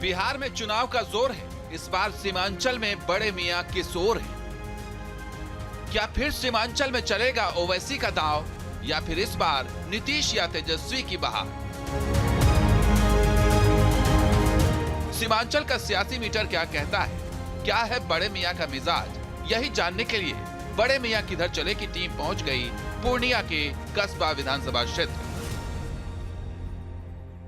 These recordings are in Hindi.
बिहार में चुनाव का जोर है। इस बार सीमांचल में बड़े मियां की शोर है। क्या फिर सीमांचल में चलेगा ओवैसी का दांव या फिर इस बार नीतीश या तेजस्वी की बहार? सीमांचल का सियासी मीटर क्या कहता है? क्या है बड़े मियां का मिजाज? यही जानने के लिए बड़े मियां किधर चले की टीम पहुंच गई पूर्णिया के कस्बा विधानसभा क्षेत्र।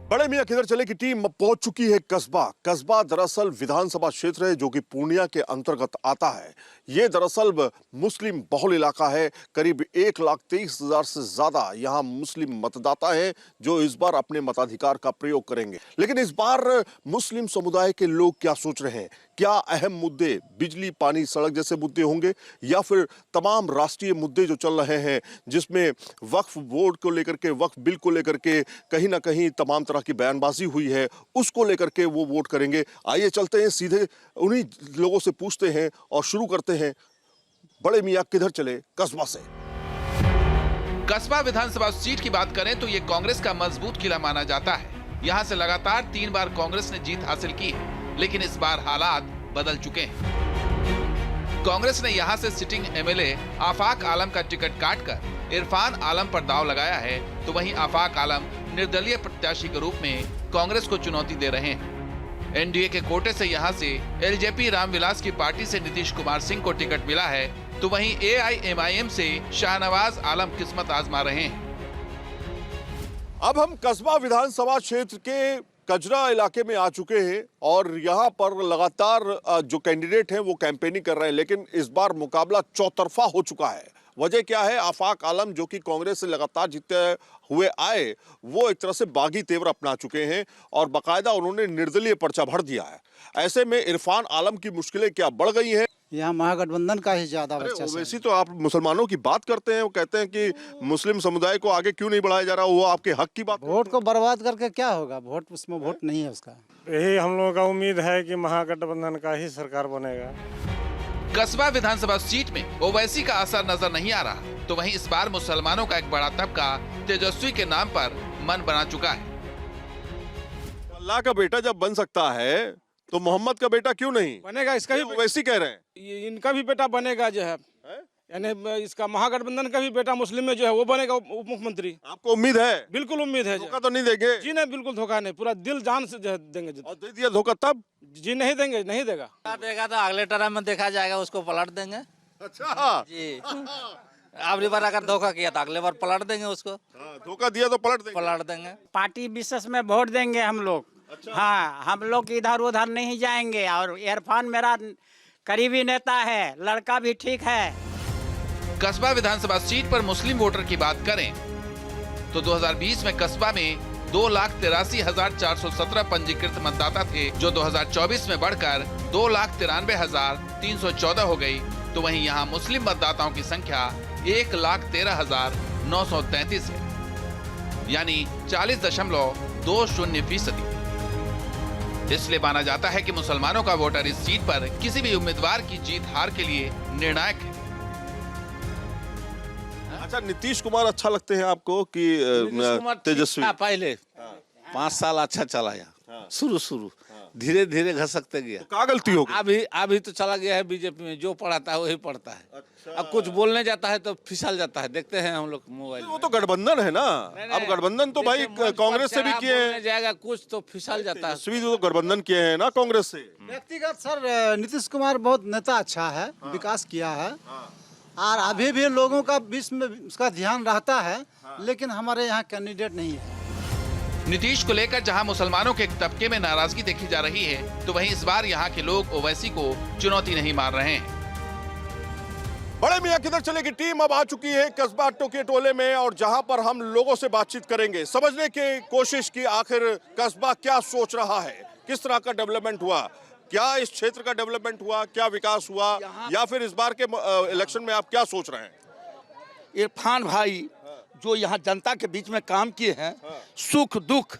बड़े मियां किधर चले की टीम पहुंच चुकी है कस्बा। कस्बा दरअसल विधानसभा क्षेत्र है जो कि पूर्णिया के अंतर्गत आता है। ये दरअसल मुस्लिम बहुल इलाका है। करीब 1,23,000 से ज्यादा यहाँ मुस्लिम मतदाता हैं जो इस बार अपने मताधिकार का प्रयोग करेंगे। लेकिन इस बार मुस्लिम समुदाय के लोग क्या सोच रहे हैं? क्या अहम मुद्दे बिजली, पानी, सड़क जैसे मुद्दे होंगे या फिर तमाम राष्ट्रीय मुद्दे जो चल रहे हैं जिसमें वक्फ बोर्ड को लेकर के, वक्फ बिल को लेकर के कहीं ना कहीं तमाम तरह की बयानबाजी हुई है, उसको लेकर के वो वोट करेंगे। आइए चलते हैं, सीधे उन्हीं लोगों से पूछते हैं और शुरू करते हैं बड़े मियां किधर चले कस्बा से। कस्बा विधानसभा सीट की बात करें तो ये कांग्रेस का मजबूत किला माना जाता है। यहाँ से लगातार 3 बार कांग्रेस ने जीत हासिल की है, लेकिन इस बार हालात बदल चुके हैं। कांग्रेस ने यहाँ से सिटिंग एमएलए आफाक आलम का टिकट काटकर इरफान आलम पर दांव लगाया है, तो वहीं आफाक आलम निर्दलीय प्रत्याशी के रूप में कांग्रेस को चुनौती दे रहे हैं। एनडीए के कोटे से यहाँ से एलजेपी रामविलास की पार्टी से नीतीश कुमार सिंह को टिकट मिला है, तो वहीं एआईएमआईएम से शाहनवाज आलम किस्मत आजमा रहे हैं। अब हम कस्बा विधानसभा क्षेत्र के कजरा इलाके में आ चुके हैं और यहाँ पर लगातार जो कैंडिडेट हैं वो कैंपेनिंग कर रहे हैं, लेकिन इस बार मुकाबला चौतरफा हो चुका है। वजह क्या है? आफाक आलम जो कि कांग्रेस से लगातार जीतते हुए आए, वो एक तरह से बागी तेवर अपना चुके हैं और बाकायदा उन्होंने निर्दलीय पर्चा भर दिया है। ऐसे में इरफान आलम की मुश्किलें क्या बढ़ गई हैं? यहाँ महागठबंधन का ही ज्यादा बच्चा। ओवैसी तो आप मुसलमानों की बात करते हैं, वो कहते हैं कि मुस्लिम समुदाय को आगे क्यों नहीं बढ़ाया जा रहा, वो आपके हक की बात। वोट को बर्बाद करके क्या होगा? वोट, उसमें वोट नहीं है उसका। यही हम लोगों का उम्मीद है कि महागठबंधन का ही सरकार बनेगा। कस्बा विधानसभा सीट में ओवैसी का असर नजर नहीं आ रहा, तो वहीं इस बार मुसलमानों का एक बड़ा तबका तेजस्वी के नाम पर मन बना चुका है। अल्लाह का बेटा जब बन सकता है तो मोहम्मद का बेटा क्यों नहीं बनेगा? इसका भी ओवैसी कह रहे हैं। इनका भी बेटा बनेगा जो है, यानी इसका महागठबंधन का भी बेटा मुस्लिम में जो है वो बनेगा उप मुख्यमंत्री। आपको उम्मीद है? बिल्कुल उम्मीद है। धोखा तो नहीं देंगे? जी नहीं, बिल्कुल धोखा नहीं, पूरा दिल जान से जो है देंगे। और दे दिया धोखा तब? जी नहीं देंगे, नहीं देगा। देगा तो अगले टर्म में देखा जाएगा, उसको पलट देंगे। अच्छा जी अगली बार अगर धोखा किया तो अगले बार पलट देंगे उसको। धोखा दिया तो पलट देंगे। पार्टी विशेष में वोट देंगे हम लोग। अच्छा। हाँ, हम लोग इधर उधर नहीं जाएंगे और इरफान मेरा करीबी नेता है, लड़का भी ठीक है। कस्बा विधानसभा सीट पर मुस्लिम वोटर की बात करें तो 2020 में कस्बा में 2,83,417 पंजीकृत मतदाता थे, जो 2024 में बढ़कर 2,93,314 हो गई। तो वहीं यहाँ मुस्लिम मतदाताओं की संख्या 1,13,933 है, यानी 40.20%। इसलिए माना जाता है कि मुसलमानों का वोटर इस सीट पर किसी भी उम्मीदवार की जीत हार के लिए निर्णायक है। अच्छा, नीतीश कुमार अच्छा लगते हैं आपको कि तेजस्वी? पहले 5 साल अच्छा चला यहाँ, शुरू धीरे धीरे घसकते गया। तो क्या गलती होगी? अभी तो चला गया है बीजेपी में, जो पढ़ाता है वही पढ़ता है। अच्छा। अब कुछ बोलने जाता है तो फिसल जाता है, देखते हैं हम लोग मोबाइल। वो तो गठबंधन है ना। अब गठबंधन तो भाई कांग्रेस से भी किए हैं, जाएगा कुछ तो फिसल जाता है। तेजस्वी तो गठबंधन किए हैं ना कांग्रेस से। व्यक्तिगत सर नीतीश कुमार बहुत नेता अच्छा है, विकास किया है और अभी भी लोगों का बीच में उसका ध्यान रहता है, लेकिन हमारे यहाँ कैंडिडेट नहीं है। नीतीश को लेकर जहां मुसलमानों के एक तबके में नाराजगी देखी जा रही है, तो वहीं इस बार यहां के लोग ओवैसी को चुनौती नहीं मार रहे हैं। बड़े मियां किधर चले की टीम अब आ चुकी है कस्बा टोके टोले में और जहां पर हम लोगों से बातचीत करेंगे, समझने की कोशिश की आखिर कस्बा क्या सोच रहा है, किस तरह का डेवलपमेंट हुआ, क्या इस क्षेत्र का डेवलपमेंट हुआ, क्या विकास हुआ, या फिर इस बार के इलेक्शन में आप क्या सोच रहे हैं? इरफान भाई जो यहाँ जनता के बीच में काम किए हैं, सुख दुख,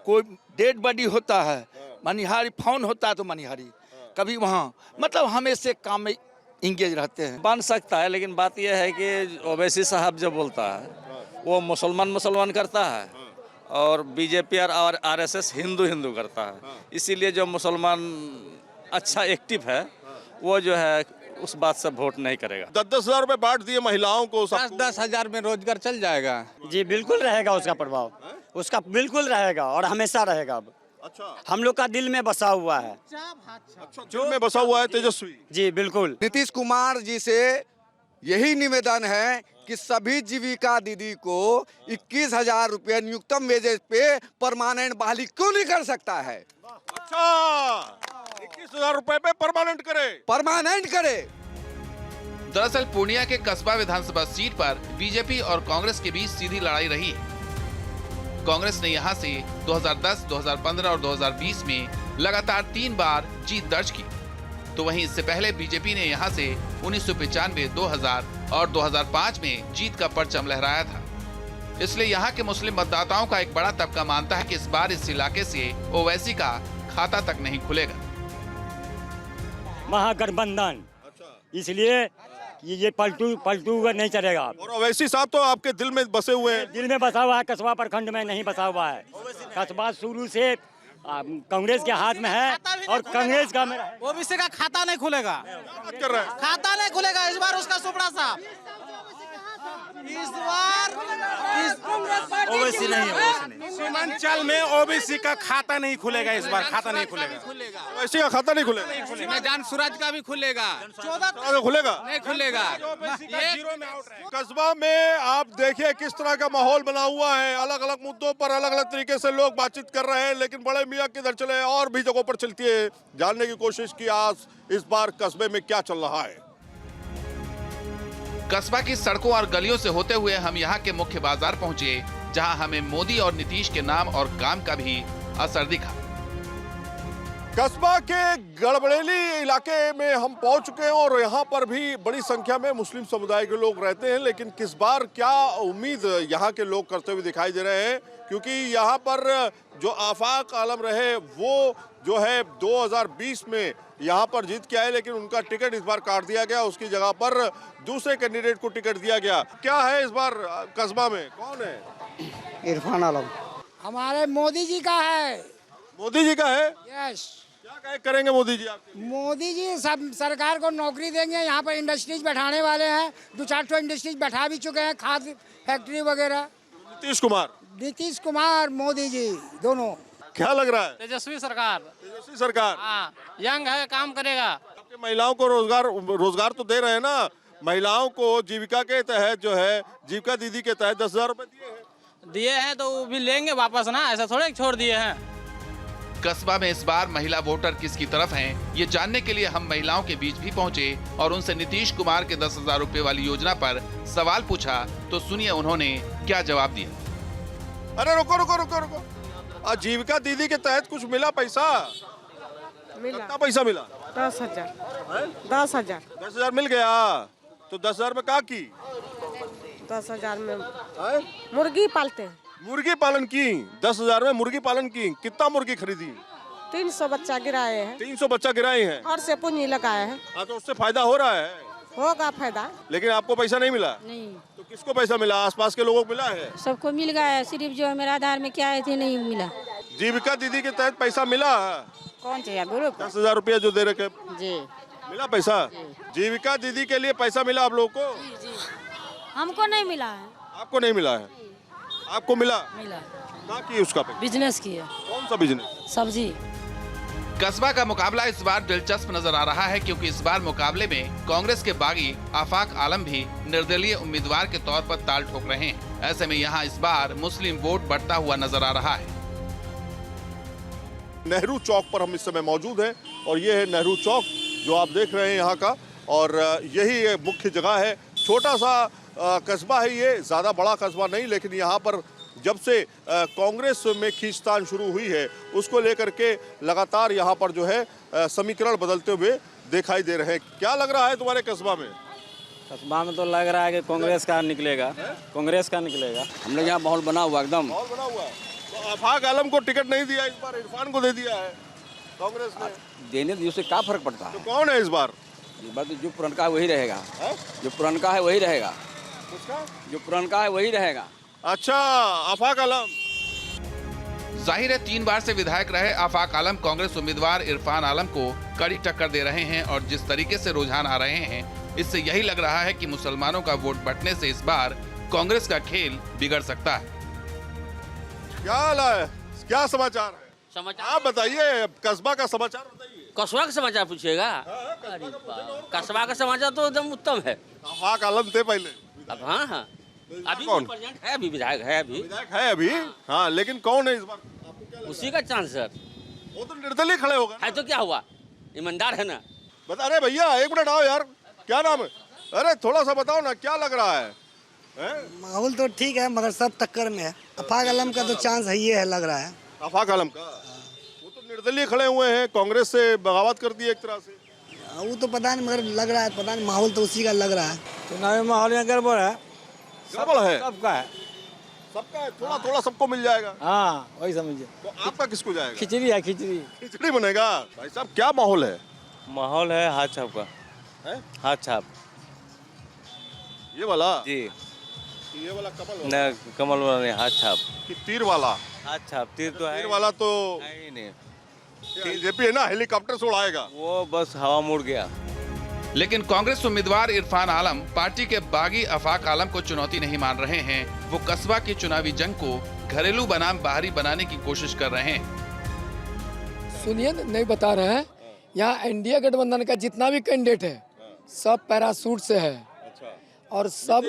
कोई डेड बॉडी होता है, मनिहारी फोन होता है तो मनिहारी, कभी वहाँ मतलब हमेशा काम में इंगेज रहते हैं। बन सकता है, लेकिन बात यह है कि ओवैसी साहब जो बोलता है वो मुसलमान करता है और बीजेपी और आरएसएस हिंदू हिंदू करता है, इसीलिए जो मुसलमान अच्छा एक्टिव है वो जो है उस बात से वोट नहीं करेगा। 10-10 हजार रुपए बांट दिए महिलाओं को, 10-10 हजार में रोजगार चल जाएगा। जी बिल्कुल रहेगा उसका प्रभाव, उसका बिल्कुल रहेगा और हमेशा रहेगा। अब अच्छा, हम लोग का दिल में बसा हुआ है। अच्छा दिल में बसा हुआ है तेजस्वी। जी बिल्कुल। नीतीश कुमार जी से यही निवेदन है कि सभी जीविका दीदी को 21,000 रुपये न्यूनतम वेजेज पे परमानेंट बहाली क्यों नहीं कर सकता है? अच्छा, 21,000 रुपए पे परमानेंट करे। दरअसल पूर्णिया के कस्बा विधानसभा सीट पर बीजेपी और कांग्रेस के बीच सीधी लड़ाई रही है। कांग्रेस ने यहां से 2010, 2015 और 2020 में लगातार 3 बार जीत दर्ज की, तो वहीं इससे पहले बीजेपी ने यहां से 1995, 2000 और 2005 में जीत का परचम लहराया था। इसलिए यहां के मुस्लिम मतदाताओं का एक बड़ा तबका मानता है कि इस बार इस इलाके से ओवैसी का खाता तक नहीं खुलेगा। महागठबंधन, इसलिए ये पलटू नहीं चलेगा। और ओवैसी साहब तो आपके दिल में बसे हुए हैं। दिल में बसा हुआ है, कस्बा प्रखंड में नहीं बसा हुआ है। कस्बा शुरू से कांग्रेस के हाथ में है और कांग्रेस का ओबीसी का खाता नहीं खुलेगा, कर रहा है। खाता नहीं खुलेगा इस बार उसका सुपड़ा साहब। इस बार ओवैसी नहीं, सीमांचल में ओबीसी का खाता नहीं खुलेगा, इस बार खाता नहीं खुलेगा। ओवैसी का खाता नहीं खुलेगा। मैदान सूरज का भी खुलेगा, 14 खुलेगा, नहीं खुलेगा। कस्बा में आप देखिए किस तरह का माहौल बना हुआ है। अलग अलग मुद्दों पर अलग अलग तरीके से लोग बातचीत कर रहे हैं, लेकिन बड़े मियां किधर चले और भी जगहों पर चलती है। जानने की कोशिश की आज इस बार कस्बे में क्या चल रहा है। कस्बा की सड़कों और गलियों से होते हुए हम यहाँ के मुख्य बाजार पहुँचे, जहाँ हमें मोदी और नीतीश के नाम और काम का भी असर दिखा। कस्बा के गड़बड़ेली इलाके में हम पहुंच चुके हैं और यहाँ पर भी बड़ी संख्या में मुस्लिम समुदाय के लोग रहते हैं, लेकिन किस बार क्या उम्मीद यहाँ के लोग करते हुए दिखाई दे रहे हैं, क्योंकि यहाँ पर जो आफाक आलम रहे वो जो है 2020 में यहाँ पर जीत के आए, लेकिन उनका टिकट इस बार काट दिया गया। उसकी जगह पर दूसरे कैंडिडेट को टिकट दिया गया। क्या है इस बार कस्बा में, कौन है? इरफान आलम। हमारे मोदी जी का है। मोदी जी का है? यस। क्या करेंगे मोदी जी आपके? मोदी जी सब सरकार को नौकरी देंगे। यहाँ पर इंडस्ट्रीज बैठाने वाले हैं, 2-4 इंडस्ट्रीज बैठा भी चुके हैं, खाद फैक्ट्री वगैरह। नीतीश कुमार, मोदी जी दोनों। क्या लग रहा है? तेजस्वी सरकार। तेजस्वी सरकार, हाँ, यंग है, काम करेगा। आपके महिलाओं को रोजगार तो दे रहे हैं ना। महिलाओं को जीविका के तहत जो है, जीविका दीदी के तहत 10,000 रुपए दिए हैं तो वो भी लेंगे वापस ना, ऐसा थोड़े छोड़ दिए हैं। कस्बा में इस बार महिला वोटर किसकी तरफ हैं, ये जानने के लिए हम महिलाओं के बीच भी पहुंचे और उनसे नीतीश कुमार के 10,000 रुपए वाली योजना पर सवाल पूछा, तो सुनिए उन्होंने क्या जवाब दिया। अरे रुको, आजीविका दीदी के तहत कुछ मिला पैसा? कितना पैसा मिला? 10,000। 10,000 मिल गया। तो 10,000 में क्या की? 10,000 में मुर्गी पालते हैं। मुर्गी पालन की? 10,000 में मुर्गी पालन की। कितना मुर्गी खरीदी? 300 बच्चा गिराए हैं। 300 बच्चा गिराए हैं और से पूंजी लगाए हैं। हाँ, तो उससे फायदा हो रहा है? होगा फायदा। लेकिन आपको पैसा नहीं मिला? नहीं। तो किसको पैसा मिला? आसपास के लोगों को मिला है? सबको मिल गया है, सिर्फ जो मेरा आधार में क्या है थे नहीं मिला। जीविका दीदी के तहत पैसा मिला? कौन चाहिए बोलो? 10,000 रुपया जो दे रखे जी मिला पैसा? जीविका दीदी के लिए पैसा मिला आप लोगों को? जी। हमको नहीं मिला है। आपको नहीं मिला है? आपको मिला? क्या की उसका पैसा? बिजनेस किया। कौन सा बिजनेस? सब्जी। कस्बा का मुकाबला इस बार दिलचस्प नजर आ रहा है, क्योंकि इस बार मुकाबले में कांग्रेस के बागी आफाक आलम भी निर्दलीय उम्मीदवार के तौर पर ताल ठोक रहे हैं। ऐसे में यहाँ इस बार मुस्लिम वोट बढ़ता हुआ नजर आ रहा है। नेहरू चौक पर हम इस समय मौजूद हैं और ये है नेहरू चौक जो आप देख रहे हैं यहाँ का, और यही मुख्य जगह है। छोटा सा कस्बा है ये, ज़्यादा बड़ा कस्बा नहीं, लेकिन यहाँ पर जब से कांग्रेस में खींचतान शुरू हुई है उसको लेकर के लगातार यहाँ पर जो है समीकरण बदलते हुए दिखाई दे रहे हैं। क्या लग रहा है तुम्हारे कस्बा में? कस्बा में तो लग रहा है कि कांग्रेस का निकलेगा, कांग्रेस का निकलेगा। हम लोग यहाँ माहौल बना हुआ, एकदम माहौल बना हुआ है। तो आफाक आलम को टिकट नहीं दिया, इस बार इरफान को दे दिया है कांग्रेस ने। देने से उससे क्या फर्क पड़ता है? तो कौन है इस बार? ये बात जो पुरनका है वही रहेगा। जो पुरनका है वही रहेगा। जो पुरनका है वही रहेगा। अच्छा, आफाक आलम। जाहिर है 3 बार से विधायक रहे आफाक आलम कांग्रेस उम्मीदवार इरफान आलम को कड़ी टक्कर दे रहे हैं और जिस तरीके से रुझान आ रहे हैं इससे यही लग रहा है कि मुसलमानों का वोट बंटने से इस बार कांग्रेस का खेल बिगड़ सकता है। क्या हाल है, क्या समाचार है? समाचार आप बताइए, कस्बा का समाचार बताइए। कस्बा का समाचार पूछिएगा? अरे कस्बा का समाचार तो एकदम उत्तम है। आफाक आलम थे पहले। अब हाँ अभी कौन प्रेजेंट है, अभी विधायक है, विधायक है अभी। हाँ, लेकिन कौन है इस बार? उसी का चांस सर। वो तो निर्दलीय खड़े होगा है तो क्या हुआ, ईमानदार है ना। बता रहे भैया, एक मिनट आओ यार, क्या नाम है? अरे थोड़ा सा बताओ ना, क्या लग रहा है? माहौल तो ठीक है मगर सब टक्कर में है। आफाक आलम का तो चांस है, ये है लग रहा है। आफाक आलम का? वो तो निर्दलीय खड़े हुए हैं, कांग्रेस से बगावत कर दी एक तरह से। वो तो पता नहीं मगर लग रहा है, पता नहीं माहौल तो उसी का लग रहा है। चुनावी माहौल में गड़बड़ है, गड़बड़ है, सबका है, सबका है, थोड़ा थोड़ा सबको मिल जाएगा। हाँ वही समझिए। तो आपका किसको जाएगा? खिचड़ी है, खिचड़ी खिचड़ी बनेगा। भाई साहब, क्या माहौल है? माहौल है हाथ छाप का है? हाथ छाप ये वाला जी, ये वाला कमल वाला? न कमल वाला नहीं, हाथ छाप कि तीर वाला? हाथ छाप। तीर तो है तीर वाला तो ही नहीं, बीजेपी है ना, हेलीकॉप्टर से उड़ाएगा वो बस हवा मुड़ गया। लेकिन कांग्रेस उम्मीदवार इरफान आलम पार्टी के बागी आफाक आलम को चुनौती नहीं मान रहे हैं। वो कस्बा की चुनावी जंग को घरेलू बनाम बाहरी बनाने की कोशिश कर रहे हैं। सुनिए, नहीं बता रहे हैं, यहाँ एनडीए गठबंधन का जितना भी कैंडिडेट है सब पैरासूट से है। और सब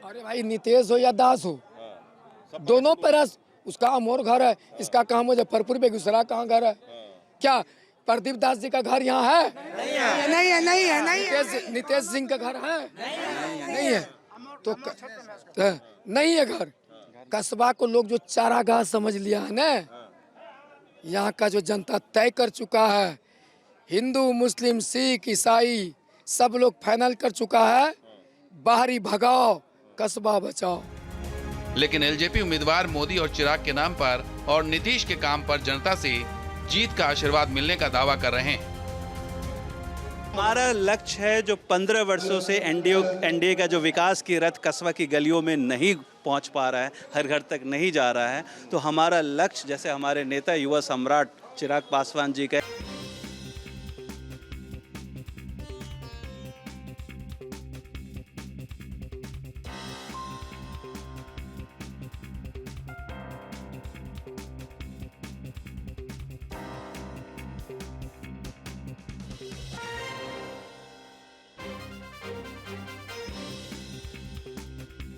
अरे भाई, नीतीश हो या दास हो, दोनों पैरासूट। उसका अमोर घर है, इसका कहाँ मुजफ्फरपुर बेगूसराय कहाँ घर है? क्या प्रदीप दास जी का घर यहाँ है? नहीं है। नीतीश सिंह का घर है? नहीं है। तो नहीं है घर। कस्बा को लोग जो चारागाह समझ लिया है ना, यहाँ का जो जनता तय कर चुका है, हिंदू मुस्लिम सिख ईसाई सब लोग फाइनल कर चुका है, बाहरी भगाओ, कस्बा बचाओ। लेकिन एलजेपी उम्मीदवार मोदी और चिराग के नाम पर और नीतीश के काम पर जनता से जीत का आशीर्वाद मिलने का दावा कर रहे हैं। हमारा लक्ष्य है जो 15 वर्षों से एनडीए का जो विकास की रथ कस्बा की गलियों में नहीं पहुंच पा रहा है, हर घर तक नहीं जा रहा है, तो हमारा लक्ष्य जैसे हमारे नेता युवा सम्राट चिराग पासवान जी का